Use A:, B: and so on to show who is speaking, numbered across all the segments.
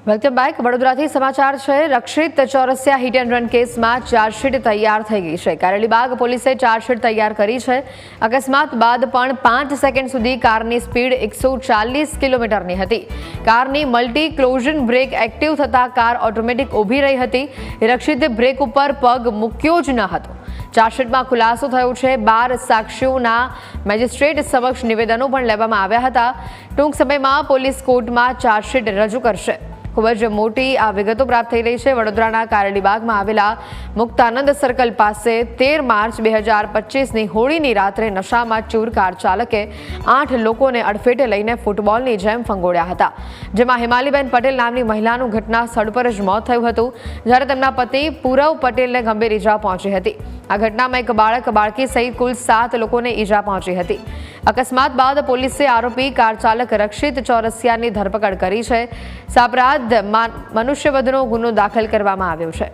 A: Welcome back. વડોદરાથી સમાચાર છે। રક્ષિત ચોરસિયા હિટ એન્ડ રન કેસમાં ચાર્જશીટ તૈયાર થઈ ગઈ છે। કારેલીબાગ પોલીસે ચાર્જશીટ તૈયાર કરી છે। અકસ્માત બાદ પણ 5 સેકન્ડ સુધી કારની સ્પીડ 140 કિલોમીટરની હતી। કારની મલ્ટી ક્લોઝન બ્રેક એક્ટિવ થતાં કાર ઓટોમેટિક ઊભી રહી હતી। રક્ષિતે બ્રેક ઉપર પગ મૂક્યો જ ન હતો। ચાર્જશીટમાં ખુલાસો થયો છે। 12 સાક્ષીઓના મેજિસ્ટ્રેટ સમક્ષ નિવેદનો પણ લેવામાં આવ્યા હતા। ટૂંક સમયમાં પોલીસ કોર્ટમાં ચાર્જશીટ રજૂ કરશે। ખૂબ જ મોટી આ વિગતો પ્રાપ્ત થઈ રહી છે। વડોદરાના કારેલીબાગમાં આવેલા મુક્તાનંદ સર્કલ પાસે 13 માર્ચ 2025ની હોળીની રાત્રે નશામાં ચૂર કાર ચાલકે 8 લોકોને અડફેટે લઈને ફૂટબોલની જેમ ફંગોળ્યા હતા, જેમાં હિમાલીબેન પટેલ નામની મહિલાનું ઘટના સ્થળ પર જ મોત થયું હતું, જ્યારે તેમના પતિ પૂરવ પટેલને ગંભીર ઈજા પહોંચી હતી। આ ઘટનામાં એક બાળક બાળકી સહિત કુલ 7 લોકોને ઈજા પહોંચી હતી। અકસ્માત બાદ પોલીસે આરોપી કાર ચાલક રક્ષિત ચોરસિયાની ધરપકડ કરી છે। સાપરાધ મનુષ્યવધનો ગુનો દાખલ કરવામાં આવ્યો છે।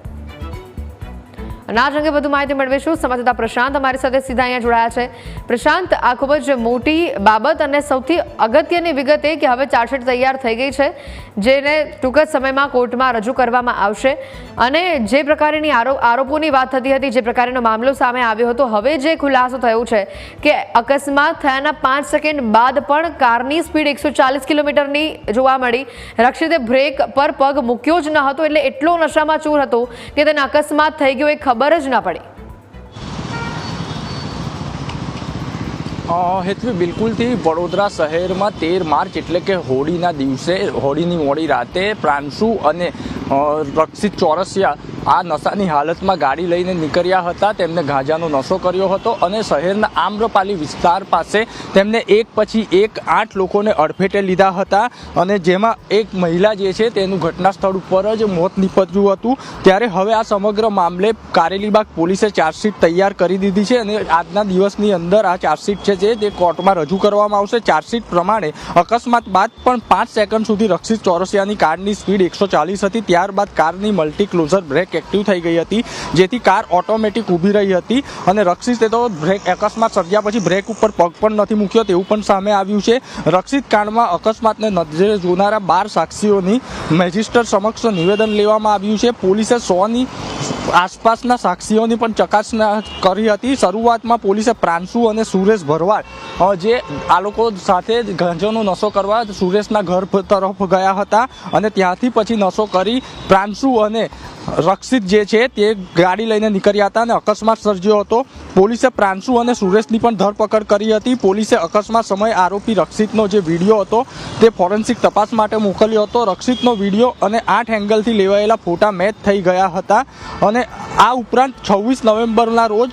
A: અનાજ અંગે વધુ માહિતી મેળવીશું। સંવાદદાતા પ્રશાંત અમારી સાથે સીધા અહીંયા જોડાયા છે। પ્રશાંત, આ ખૂબ જ મોટી બાબત અને સૌથી અગત્યની વિગત એ કે હવે ચાર્જશીટ તૈયાર થઈ ગઈ છે, જેને ટૂંક જ સમયમાં કોર્ટમાં રજૂ કરવામાં આવશે। અને જે પ્રકારની આરોપોની વાત થતી હતી, જે પ્રકારનો મામલો સામે આવ્યો હતો, હવે જે ખુલાસો થયો છે કે અકસ્માત થયાના 5 સેકન્ડ બાદ પણ કારની સ્પીડ 140 કિલોમીટરની જોવા મળી। રક્ષિતે બ્રેક પર પગ મૂક્યો જ ન હતો, એટલે એટલો નશામાં ચૂર હતો કે તેને અકસ્માત થઈ ગયો એ ખબર જ ન પડી।
B: હેતવી બિલકુલથી વડોદરા શહેરમાં 13 માર્ચ એટલે કે હોળીના દિવસે, હોળીની મોડી રાતે પ્રાંશુ અને રક્ષિત ચોરસિયા આ નશાની હાલતમાં ગાડી લઈને નીકળ્યા હતા। તેમને ગાંજાનો નશો કર્યો હતો અને શહેરના આમ્રપાલી વિસ્તાર પાસે તેમને એક પછી એક 8 લોકોને અડફેટે લીધા હતા, અને જેમાં એક મહિલા જે છે તેનું ઘટના સ્થળ ઉપર જ મોત નીપજ્યું હતું। ત્યારે હવે આ સમગ્ર મામલે કારેલીબાગ પોલીસે ચાર્જશીટ તૈયાર કરી દીધી છે અને આજના દિવસની અંદર આ ચાર્જશીટ છે જે તે કોર્ટમાં રજૂ કરવામાં આવશે। ચાર્જશીટ પ્રમાણે અકસ્માત બાદ પણ 5 સેકન્ડ સુધી રક્ષિત ચોરસિયાની કારની સ્પીડ 140 હતી। ત્યારબાદ કારની મલ્ટી ક્લોઝર બ્રેક એક્ટિવ થઈ ગઈ હતી, જેથી કાર ઓટોમેટિક ઊભી રહી હતી અને રક્ષિતે તો અકસ્માત સર્જ્યા પછી બ્રેક ઉપર પગ પણ નથી મૂક્યો તેવું પણ સામે આવ્યું છે। રક્ષિત કાંડમાં અકસ્માતને નજરે જોનારા 12 સાક્ષીઓની મેજિસ્ટ્રેટ સમક્ષ નિવેદન લેવામાં આવ્યું છે। પોલીસે 100ની આસપાસના સાક્ષીઓની પણ ચકાસણી કરી હતી। શરૂઆતમાં પોલીસે પ્રાંશુ અને સુરેશ ભરવાડ જે આ લોકો સાથે ગાંજાનો નશો કરવા સુરેશના ઘર તરફ ગયા હતા અને ત્યાંથી પછી નશો કરી પ્રાંશુ અને રક્ષિત જે છે તે ગાડી લઈને નીકળ્યા હતા અને અકસ્માત સર્જ્યો હતો। પોલીસે પ્રાંશુ અને સુરેશની પણ ધરપકડ કરી હતી। પોલીસે અકસ્માત સમયે આરોપી રક્ષિતનો જે વિડીયો હતો તે ફોરેન્સિક તપાસ માટે મોકલ્યો હતો। રક્ષિતનો વિડીયો અને 8 એંગલથી લેવાયેલા ફોટા મેચ થઈ ગયા હતા અને આ ઉપરાંત 26 નવેમ્બરના રોજ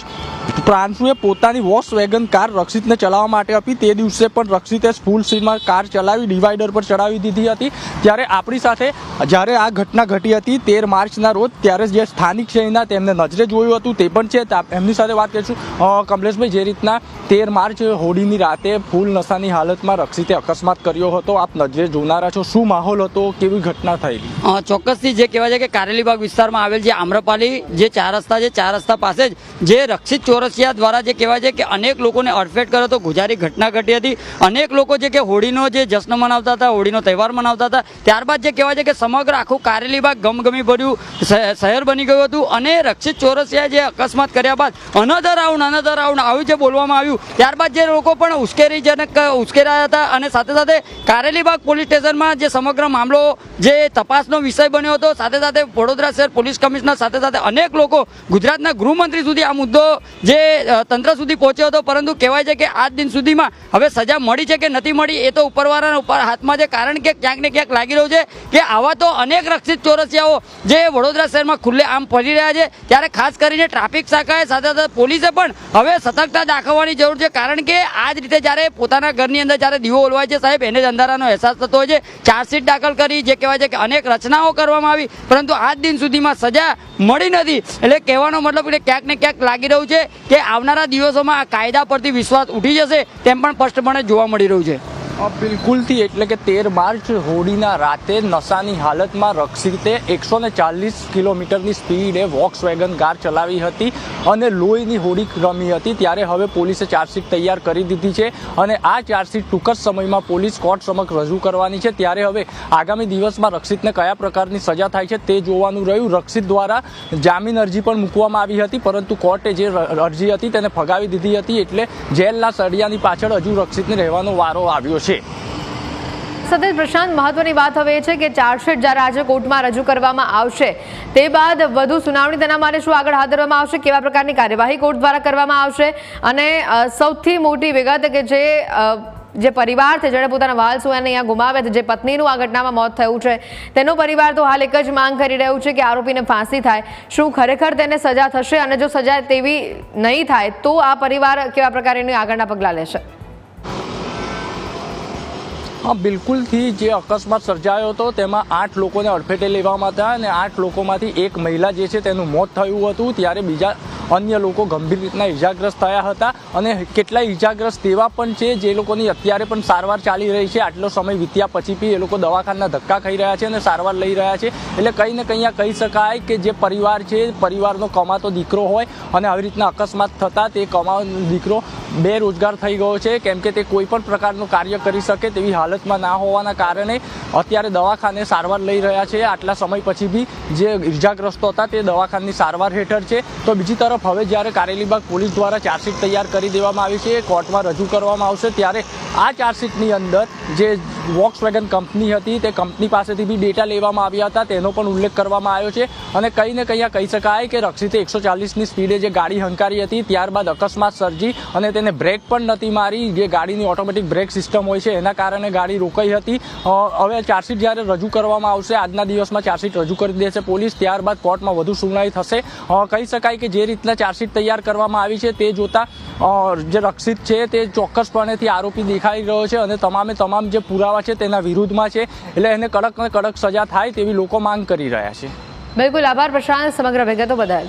B: પ્રાંશુએ પોતાની વોક્સવેગન કાર રક્ષિતને ચલાવવા માટે આપી। તે દિવસે પણ રક્ષિતે ફૂલ સ્પીડમાં કાર ચલાવી ડિવાઈડર પર ચડાવી દીધી હતી। ત્યારે આપણી સાથે જ્યારે આ ઘટના ઘટી હતી 13 માર્ચના રોજ, ત્યારે જે સ્થાનિક છે એના તેમને નજરે જોયું હતું તે પણ છે, એમની સાથે વાત કરીશું। કમલેશભાઈ, જે રીતના 13 માર્ચ હોળીની રાતે ફૂલ નશાની હાલતમાં રક્ષિતે અકસ્માત કર્યો હતો, આપ નજરે જોનારા છો, શું માહોલ હતો, કેવી ઘટના થયેલી?
C: ચોક્કસથી જે કહેવાય છે કે કારેલીબાગ વિસ્તારમાં આવેલ જે આમ્રપાલી જે 4 રસ્તા છે, 4 રસ્તા પાસે જ જે રક્ષિત ચોરસિયા દ્વારા જે કહેવાય છે કે અનેક લોકોને અડફેટ કર્યો તો ગુજારી ઘટના ઘટી હતી। અનેક લોકો જે કે હોળીનો જે જશ્ન મનાવતા હતા, હોળીનો તહેવાર મનાવતા હતા, ત્યારબાદ જે કહેવાય છે કે સમગ્ર આખું કારેલીબાગ ગમગમી ભર્યું શહેર બની ગયું હતું અને રક્ષિત ચોરસિયા જે અકસ્માત કર્યા બાદ અનધર રાઉન્ડ આવું જે બોલવામાં આવ્યું, ત્યારબાદ જે લોકો પણ ઉશ્કેરાયા હતા અને સાથે સાથે કારેલીબાગ પોલીસ સ્ટેશનમાં જે સમગ્ર મામલો જે તપાસનો વિષય બન્યો હતો, સાથે સાથે વડોદરા શહેર પોલીસ કમિશનર સાથે સાથે અનેક લોકો, ગુજરાતના ગૃહમંત્રી સુધી આ મુદ્દો જે તંત્ર સુધી પહોંચ્યો હતો, પરંતુ કહેવાય છે કે આજ દિન સુધીમાં હવે સજા મળી છે કે નથી મળી એ તો ઉપરવાળાના ઉપર હાથમાં છે। કારણ કે ક્યાંક ને ક્યાંક લાગી રહ્યું છે કે આવા તો અનેક રક્ષિત ચોરસિયાઓ જે વડોદરા શહેરમાં ખુલ્લે આમ ફરી રહ્યા છે, ત્યારે ખાસ કરીને ટ્રાફિક શાખાએ સાથે સાથે પોલીસે પણ હવે સતર્કતા દાખવવાની જરૂર છે। કારણ કે આ જ રીતે જ્યારે પોતાના ઘરની અંદર જ્યારે દીવો ઓલવાય છે સાહેબ, એને જ અંધારાનો અહેસાસ થતો હોય છે। ચાર્જશીટ દાખલ કરી, જે કહેવાય છે કે અનેક રચનાઓ કરવામાં આવી, પરંતુ આજ દિન સુધીમાં સજા મળી નથી। એટલે કહેવાનો મતલબ કે ક્યાંક ને ક્યાંક લાગી રહ્યું છે કે આવનારા દિવસોમાં આ કાયદા પરથી વિશ્વાસ ઉઠી જશે તેમ પણ સ્પષ્ટપણે જોવા મળી રહ્યું છે।
B: બિલકુલથી, એટલે કે 13 માર્ચ હોળીના રાતે નશાની હાલતમાં રક્ષિતે 140 કિલોમીટરની સ્પીડે વોક્સવેગન કાર ચલાવી હતી અને લોહીની હોળી રમી હતી. ત્યારે હવે પોલીસે ચાર્જશીટ તૈયાર કરી દીધી છે અને આ ચાર્જશીટ ટૂંક જ સમયમાં પોલીસ કોર્ટ સમક્ષ રજૂ કરવાની છે. ત્યારે હવે આગામી દિવસમાં રક્ષિતને કયા પ્રકારની સજા થાય છે તે જોવાનું રહ્યું. રક્ષિત દ્વારા જામીન અરજી પણ મૂકવામાં આવી હતી, પરંતુ કોર્ટે જે અરજી હતી તેને ફગાવી દીધી હતી. એટલે જેલના સળિયાની પાછળ હજુ રક્ષિતને રહેવાનો વારો આવ્યો છે.
A: સતત પ્રશાંત, મહત્વની વાત હવે એ છે કે ચાર્જશીટ જ્યારે આજે કોર્ટમાં રજૂ કરવામાં આવશે તે બાદ વધુ સુનાવણી તેના માટે શું આગળ હાથ ધરવામાં આવશે, કેવા પ્રકારની કાર્યવાહી કોર્ટ દ્વારા કરવામાં આવશે, અને સૌથી મોટી વિગત કે જે પરિવાર છે જેણે પોતાના વાલ સુવાને અહીંયા ગુમાવ્યા છે, જે પત્નીનું આ ઘટનામાં મોત થયું છે, તેનો પરિવાર તો હાલ એક જ માંગ કરી રહ્યું છે કે આરોપીને ફાંસી થાય. શું ખરેખર તેને સજા થશે, અને જો સજા તેવી નહીં થાય તો આ પરિવાર કેવા પ્રકારની આગળના પગલાં લેશે?
B: હા, બિલકુલથી. જે અકસ્માત સર્જાયો હતો તેમાં 8 લોકોને અડફેટે લેવામાં હતા અને 8 લોકોમાંથી એક મહિલા જે છે તેનું મોત થયું હતું. ત્યારે બીજા અન્ય લોકો ગંભીર રીતના ઇજાગ્રસ્ત થયા હતા અને કેટલાય ઇજાગ્રસ્ત એવા પણ છે જે લોકોની અત્યારે પણ સારવાર ચાલી રહી છે. આટલો સમય વીત્યા પછી બી એ લોકો દવાખાના ધક્કા ખાઈ રહ્યા છે અને સારવાર લઈ રહ્યા છે. એટલે કંઈ ને કંઈ કહી શકાય કે જે પરિવાર છે, પરિવારનો કમાતો દીકરો હોય અને આવી રીતના અકસ્માત થતાં તે કમાતો દીકરો બેરોજગાર થઈ ગયો છે, કેમ કે તે કોઈ પણ પ્રકારનું કાર્ય કરી શકે તેવી હાલતમાં ના હોવાના કારણે અત્યારે દવાખાને સારવાર લઈ રહ્યા છે. આટલા સમય પછી બી જે ઇજાગ્રસ્તો હતા તે દવાખાનાની સારવાર હેઠળ છે. તો બીજી તરફ હવે જ્યારે કારેલીબાગ પોલીસ દ્વારા ચાર્જશીટ તૈયાર કરી દેવામાં આવી છે, કોર્ટમાં રજૂ કરવામાં આવશે, ત્યારે આ ચાર્જશીટની અંદર જે વોક્સવેગન કંપની હતી તે કંપની પાસેથી બી ડેટા લેવામાં આવ્યા હતા તેનો પણ ઉલ્લેખ કરવામાં આવ્યો છે. અને કંઈ ને કંઈ કહી શકાય કે રક્ષિતે 140ની સ્પીડે જે ગાડી હંકારી હતી, ત્યારબાદ અકસ્માત સર્જી અને તેને બ્રેક પણ નથી મારી. જે ગાડીની ઓટોમેટિક બ્રેક સિસ્ટમ હોય છે એના કારણે ગાડી રોકાઈ હતી. હવે ચાર્જશીટ જ્યારે રજૂ કરવામાં આવશે, આજના દિવસમાં ચાર્જશીટ રજૂ કરી દેશે પોલીસ, ત્યારબાદ કોર્ટમાં વધુ સુનાવણી થશે. કહી શકાય કે જે રીતના ચાર્જશીટ તૈયાર કરવામાં આવી છે તે જોતા જે રક્ષિત છે તે ચોક્કસપણેથી આરોપી દેખાઈ રહ્યો છે અને તમામ જે પુરાવા છે તેના વિરુદ્ધમાં છે. એટલે એને કડક ને કડક સજા થાય તેવી લોકો માંગ કરી રહ્યા છે.
A: બિલકુલ, આભાર પ્રશાંત સમગ્ર વિગતો બદલ.